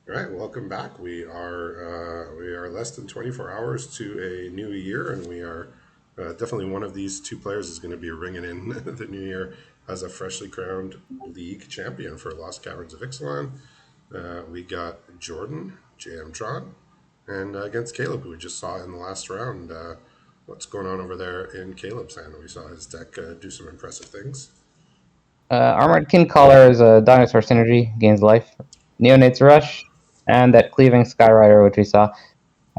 All right, welcome back. We are less than 24 hours to a new year, and we are definitely one of these two players is going to be ringing in the new year as a freshly crowned league champion for Lost Caverns of Ixalan. We got Jordan, JM Tron, and against Caleb, who we just saw in the last round. What's going on over there in Caleb's hand? We saw his deck do some impressive things. Armored King Collar is a dinosaur synergy, gains life. Neonate's Rush, and that Cleaving Skyrider, which we saw.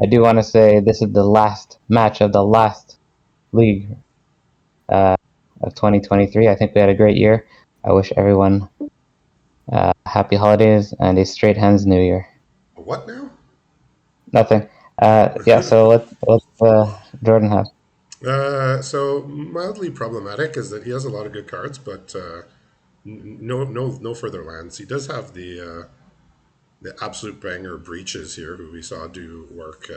I do want to say this is the last match of the last league uh, of 2023. I think we had a great year. I wish everyone happy holidays and a straight hands New Year. What now? Nothing. Yeah, so what Jordan have? So mildly problematic is that he has a lot of good cards, but no further lands. He does have the absolute banger breaches here, who we saw do work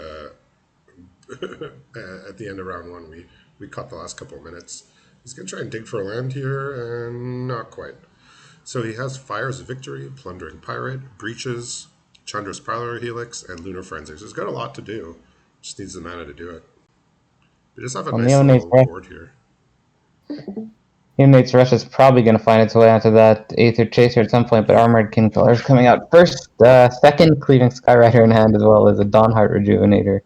at the end of round one. We caught the last couple of minutes. He's gonna try and dig for a land here, and not quite. So he has Fires of Victory, Plundering Pirate, Breaches, Chandra's Prowler Helix, and Lunar Frenzy. So he's got a lot to do. Just needs the mana to do it. We just have a Well, nice little board here. Neonate's Rush is probably going to find its way onto that Aether Chaser at some point, but Armored King Collar is coming out first. Second, Cleaving Skyrider in hand, as well as a Dawnheart Rejuvenator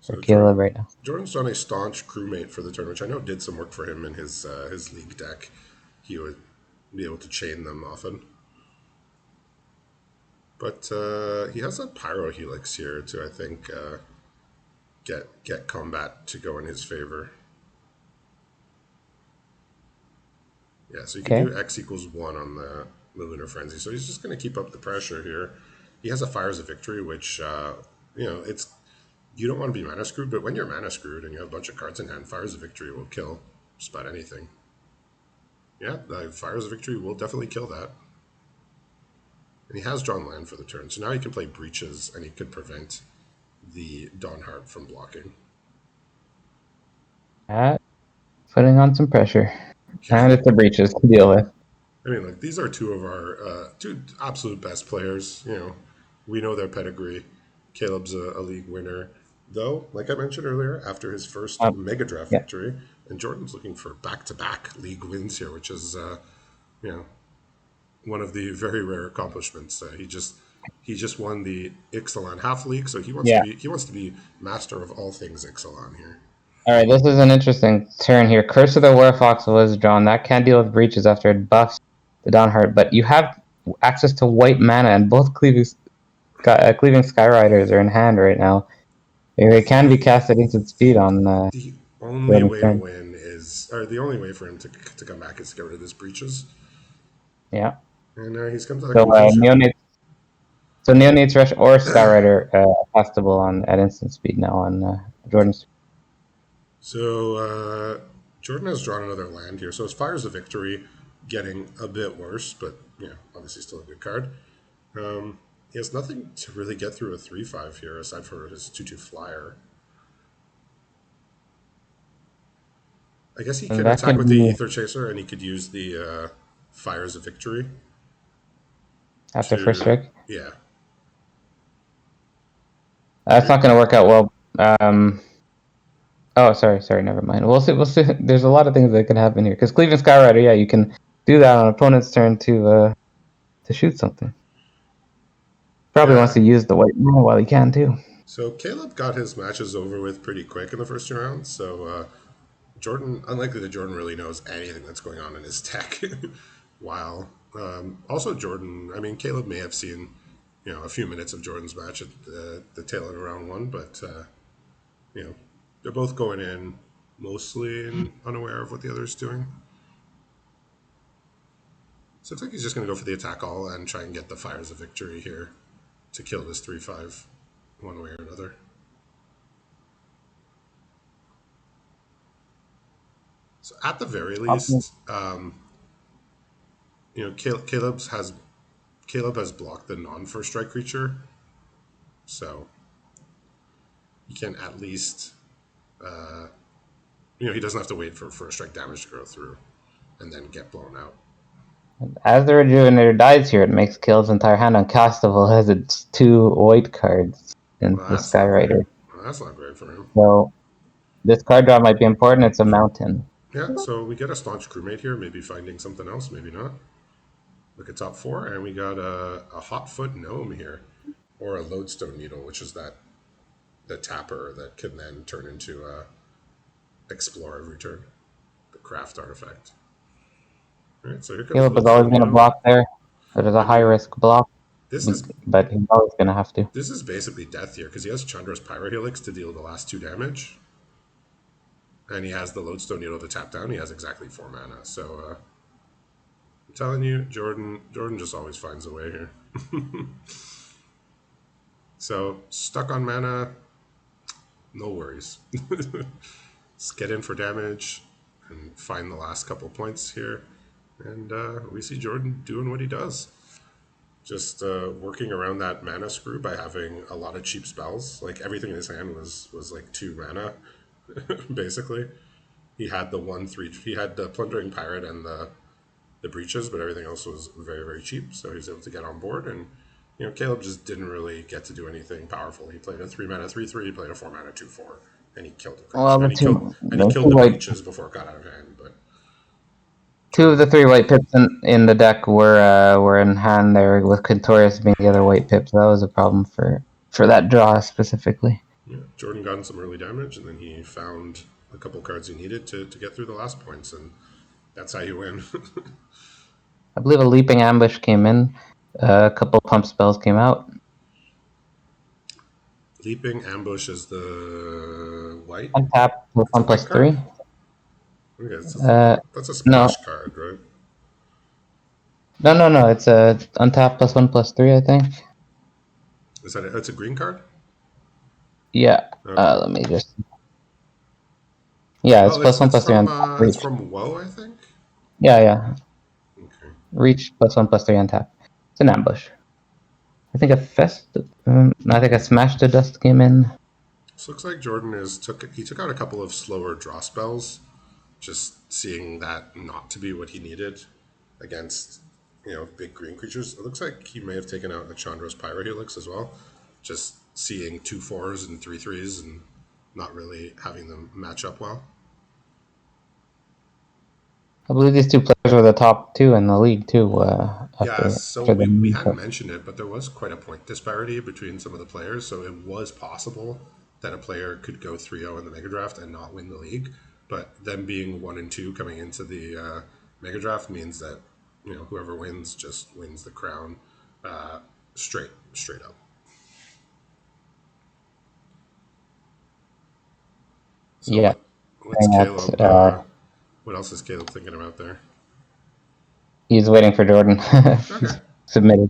for So Caleb right now. Jordan's done a staunch crewmate for the turn, which I know did some work for him in his league deck. He would be able to chain them often, but he has a Pyro Helix here to I think get combat to go in his favor. Yeah, so you can Okay. do X equals 1 on the Lunar Frenzy. So he's just going to keep up the pressure here. He has a Fires of Victory, which it's you don't want to be mana screwed, but when you're mana screwed and you have a bunch of cards in hand, Fires of Victory will kill just about anything. Yeah, the Fires of Victory will definitely kill that. And he has drawn land for the turn, so now he can play Breaches and he could prevent the Dawnheart from blocking. Putting on some pressure. Yeah, And it's the breaches to deal with. I mean, like these are two of our two absolute best players. We know their pedigree. Caleb's a league winner, though. Like I mentioned earlier, after his first Megadraft Yeah. victory, and Jordan's looking for back-to-back league wins here, which is you know one of the very rare accomplishments. He just won the Ixalan half league, so Yeah. he wants to be master of all things Ixalan here. All right, this is an interesting turn here. Curse of the Werefox was drawn. That can deal with breaches after it buffs the Dawnheart, but you have access to white mana, and both Cleaving Skyriders are in hand right now. It can be cast at instant speed on The only Jordan's way to turn. win is, or the only way for him to come back is to get rid of his breaches. Yeah. And he's come to that So conclusion. Neonate's Rush or Skyrider castable on at instant speed now on Jordan's. So Jordan has drawn another land here. So his Fires of Victory getting a bit worse, but obviously still a good card. He has nothing to really get through a 3/5 here aside for his 2/2 flyer. I guess he And can that attack could with the be Ether Chaser, and he could use the Fires of Victory after first to, strike. yeah. That's not going to work out well. Oh, sorry, never mind. We'll see. We'll see. There's a lot of things that can happen here because Cleveland Skyrider, yeah, you can do that on opponent's turn to shoot something. Probably wants Yeah. to use the white mana while he can too. So Caleb got his matches over with pretty quick in the first 2 rounds. So Jordan, unlikely that Jordan really knows anything that's going on in his deck. While also Jordan, I mean, Caleb may have seen a few minutes of Jordan's match at the tail end of round one, but you know they're both going in mostly unaware of what the other's doing. So I think he's just going to go for the attack all and try and get the Fires of Victory here to kill this 3/5 one way or another. So at the very least, Caleb has blocked the non-first strike creature, so he can at least he doesn't have to wait for first strike damage to go through and then get blown out. As the Rejuvenator dies here, it makes Caleb's entire hand uncastable as it's 2 white cards in Well, the that's not great. Skyrider. Well, that's not great for him. So this card draw might be important. It's a mountain. Yeah, so we get a staunch crewmate here, maybe finding something else, maybe not. Look at top four, and we got a hotfoot gnome here, or a lodestone needle, which is the tapper that can then turn into a explore every turn, the craft artifact. All right, so here comes Caleb is always lodestone going to needle. block there. It is a I high mean, risk block, this is but he's always going to have to. this is basically death here because he has Chandra's Pyrohelix to deal the last 2 damage, and he has the lodestone needle to tap down. He has exactly 4 mana, so I'm telling you, Jordan just always finds a way here. So stuck on mana, no worries. Let's get in for damage and find the last couple points here. And we see Jordan doing what he does. Just working around that mana screw by having a lot of cheap spells. Like everything in his hand was like 2 mana, basically. He had the 1/3. He had the Plundering Pirate and the breaches, but everything else was very, very cheap. So he was able to get on board. And Caleb just didn't really get to do anything powerful. He played a 3 mana 3/3. He played a 4 mana 2/4, and he killed the creature. Well, And he the killed two the white, breaches before it got out of hand. But two of Jordan, the 3 white pips in the deck were in hand there, with Cantorius being the other white pip. So that was a problem for that draw specifically. yeah, Jordan got some early damage, and then he found a couple cards he needed to get through the last points, and that's how you win. I believe a leaping ambush came in. A couple pump spells came out. Leaping ambush is the white. Untap with It's a 1 white plus card. 3. Okay, that's a No, splash card, right? no. It's a untap plus 1 plus 3, I think. Is that it's a green card? Yeah. Okay. Let me just. Yeah, it's Oh, plus 1 plus 3 on top. it's Reach. from Woe, I think. Yeah. Okay. Reach plus 1 plus 3 on tap. It's an ambush. I think a fest. I think a smash to dust came in. This looks like Jordan took out a couple of slower draw spells, just seeing that not to be what he needed against big green creatures. It looks like he may have taken out a Chandra's Pyrohelix as well, just seeing 2/4s and 3/3s and not really having them match up well. I believe these 2 players were the top 2 in the league too. Yeah, so After we the hadn't mentioned it, but there was quite a point disparity between some of the players, so it was possible that a player could go 3-0 in the Megadraft and not win the league. But them being 1 and 2 coming into the Megadraft means that whoever wins just wins the crown uh, straight up. So yeah, what's Caleb? that What else is Caleb thinking about there? he's waiting for Jordan Okay. submitted.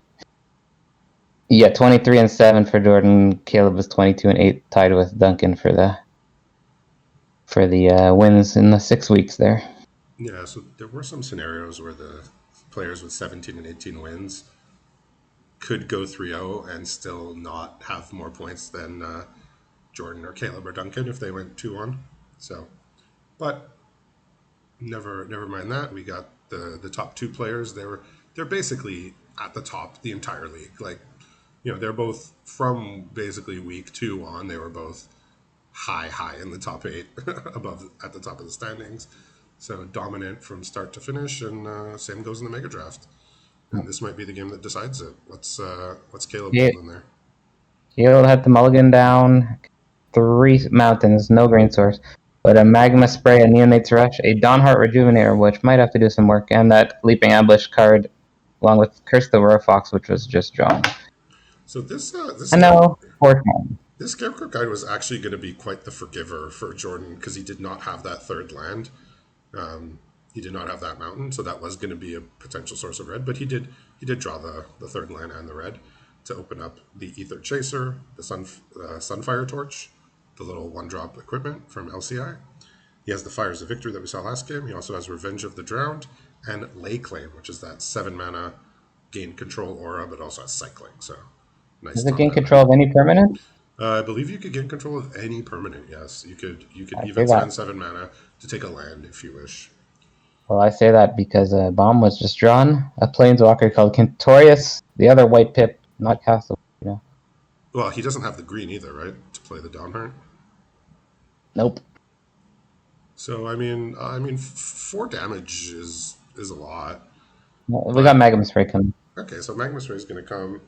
Yeah, 23 and 7 for Jordan. Caleb was 22 and 8, tied with Duncan for the wins in the 6 weeks there. Yeah, so there were some scenarios where the players with 17 and 18 wins could go 3-0 and still not have more points than Jordan or Caleb or Duncan if they went 2-1. So, but never mind that. We got the top 2 players. They're basically at the top the entire league. Like, they're both from basically week 2 on. They were both high in the top 8, above at the top of the standings. So dominant from start to finish, and same goes in the Mega Draft. And this might be the game that decides it. What's Caleb Yeah, building there? Caleb had the mulligan down, 3 mountains, no grain source, but a magma spray, a neonate's rush, a Dawnheart rejuvenator, which might have to do some work, and that leaping ambush card, along with Curse the Roar Fox, which was just drawn. So this And scare now 4 times. this Scarecrow guide was actually going to be quite the forgiver for Jordan because he did not have that third land. He did not have that mountain, so that was going to be a potential source of red. But he did draw the third land and the red to open up the Ether Chaser, the Sunfire Torch, the little 1-drop equipment from LCI. He has the Fires of Victory that we saw last game. He also has Revenge of the Drowned and Lay Claim, which is that 7 mana gain control aura, but also has cycling. So nice Does it top gain end there. control of any permanent? I believe you could gain control of any permanent. Yes, you could I even say that. spend 7 mana to take a land if you wish. Well, I say that because a bomb was just drawn. A planeswalker called Kentorius. The other white pip, not castable. You know. Well, he doesn't have the green either, right? To play the Dawnheart. Nope. So I mean, 4 damage is a lot, We got but Magma Spray coming. okay. So Magnus Ray is going to come.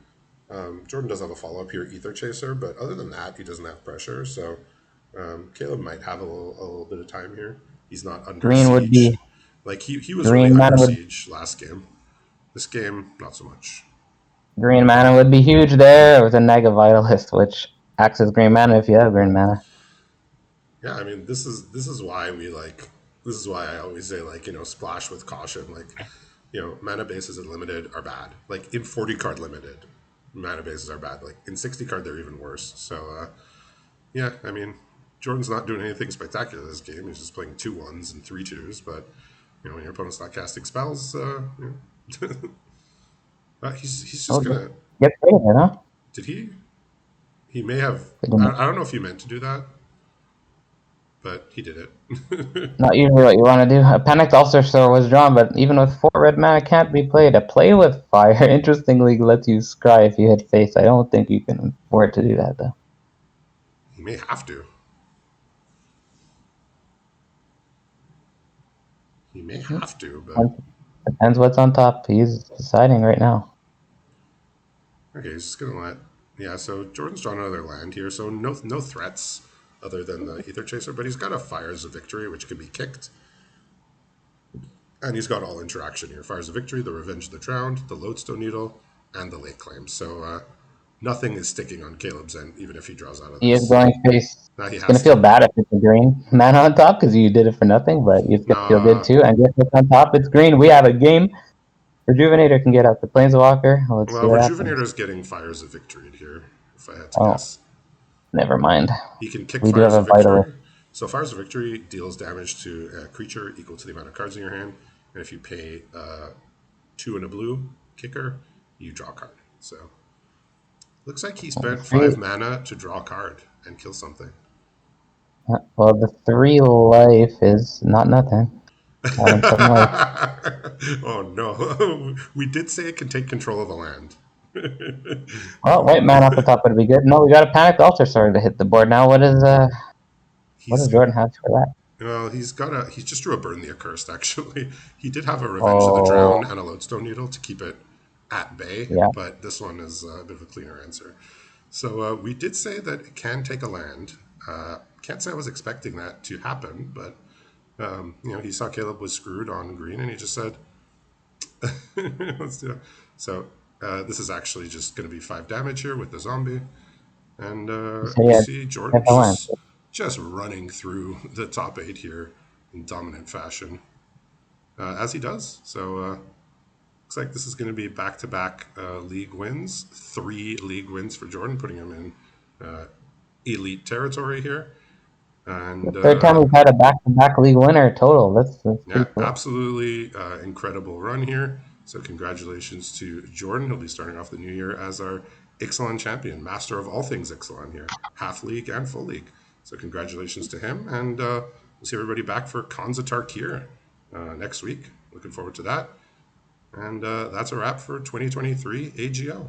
Jordan does have a follow up here, Ether Chaser, but other than that, he doesn't have pressure. So Caleb might have a little bit of time here. He's not under Green would be siege. Like he was really green mana under would siege last game. This game, not so much. green mana would be huge there. It was a Nega Vitalist, which acts as green mana if you have green mana. Yeah, I mean, this is why we like. This is why I always say like splash with caution. Like mana bases in limited are bad. Like in 40 card limited, mana bases are bad. Like in 60 card, they're even worse. So yeah, I mean, Jordan's not doing anything spectacular this game. He's just playing 2-1s and 3-2s. But when your opponent's not casting spells, he's Oh, just gonna. get traded, huh? Did he? He may have. I don't know if he meant to do that, but he did it. Not usually what you want to do. A Panicked Ulcer Store was drawn, but even with 4 red mana can't be played. A Play with Fire interestingly lets you scry if you hit face. I don't think you can afford to do that though. He may have to. He may have to, but Depends what's on top. He's deciding right now. okay, he's just gonna let. Yeah, so Jordan's drawn another land here, so no threats other than the Ether Chaser, but he's got a Fires of Victory, which can be kicked. And he's got all interaction here. Fires of Victory, the Revenge of the Drowned, the Lodestone Needle, and the Lake Claim. So nothing is sticking on Caleb's end, even if he draws out of He is this. going face. Now he It's gonna has feel to. bad if it's a green mana on top because you did it for nothing, but it's gonna feel good Nah, too. And guess what's on top? It's green. We have a game. Rejuvenator can get out the Planeswalker. Let's see well, what happens. Rejuvenator's getting Fires of Victory here, if I had to Oh, guess. never mind. He can kick We do have Fires a of Vitalist. Victory. So Fires of Victory deals damage to a creature equal to the amount of cards in your hand, and if you pay 2 and a blue kicker, you draw a card. So looks like he spent 5 mana to draw a card and kill something. Well, the 3 life is not nothing. Got him some life. Oh no, we did say it can take control of the land. Well, white man off the top would be good. No, we got a Panicked Altar starting to hit the board now. What does He's Jordan have for that? Well, he just drew a Burn the Accursed, actually. He did have a Revenge of the Oh, Drown and a Lodestone Needle to keep it at bay, yeah. but this one is a bit of a cleaner answer. So we did say that it can take a land. Can't say I was expecting that to happen, but he saw Caleb was screwed on green, and he just said, "Let's do it." So this is actually just going to be 5 damage here with the zombie. And So you yeah, see Jordan's different land. just running through the top 8 here in dominant fashion, as he does. So looks like this is going to be back-to-back league wins, 3 league wins for Jordan, putting him in elite territory here. And Third time we've had a back-to-back league winner total. That's yeah, pretty cool. absolutely incredible run here. So congratulations to Jordan. He'll be starting off the new year as our Ixalan champion, master of all things Ixalan here, half league and full league. So congratulations to him, and we'll see everybody back for Kanza Tarkir next week. Looking forward to that. And that's a wrap for 2023 AGL.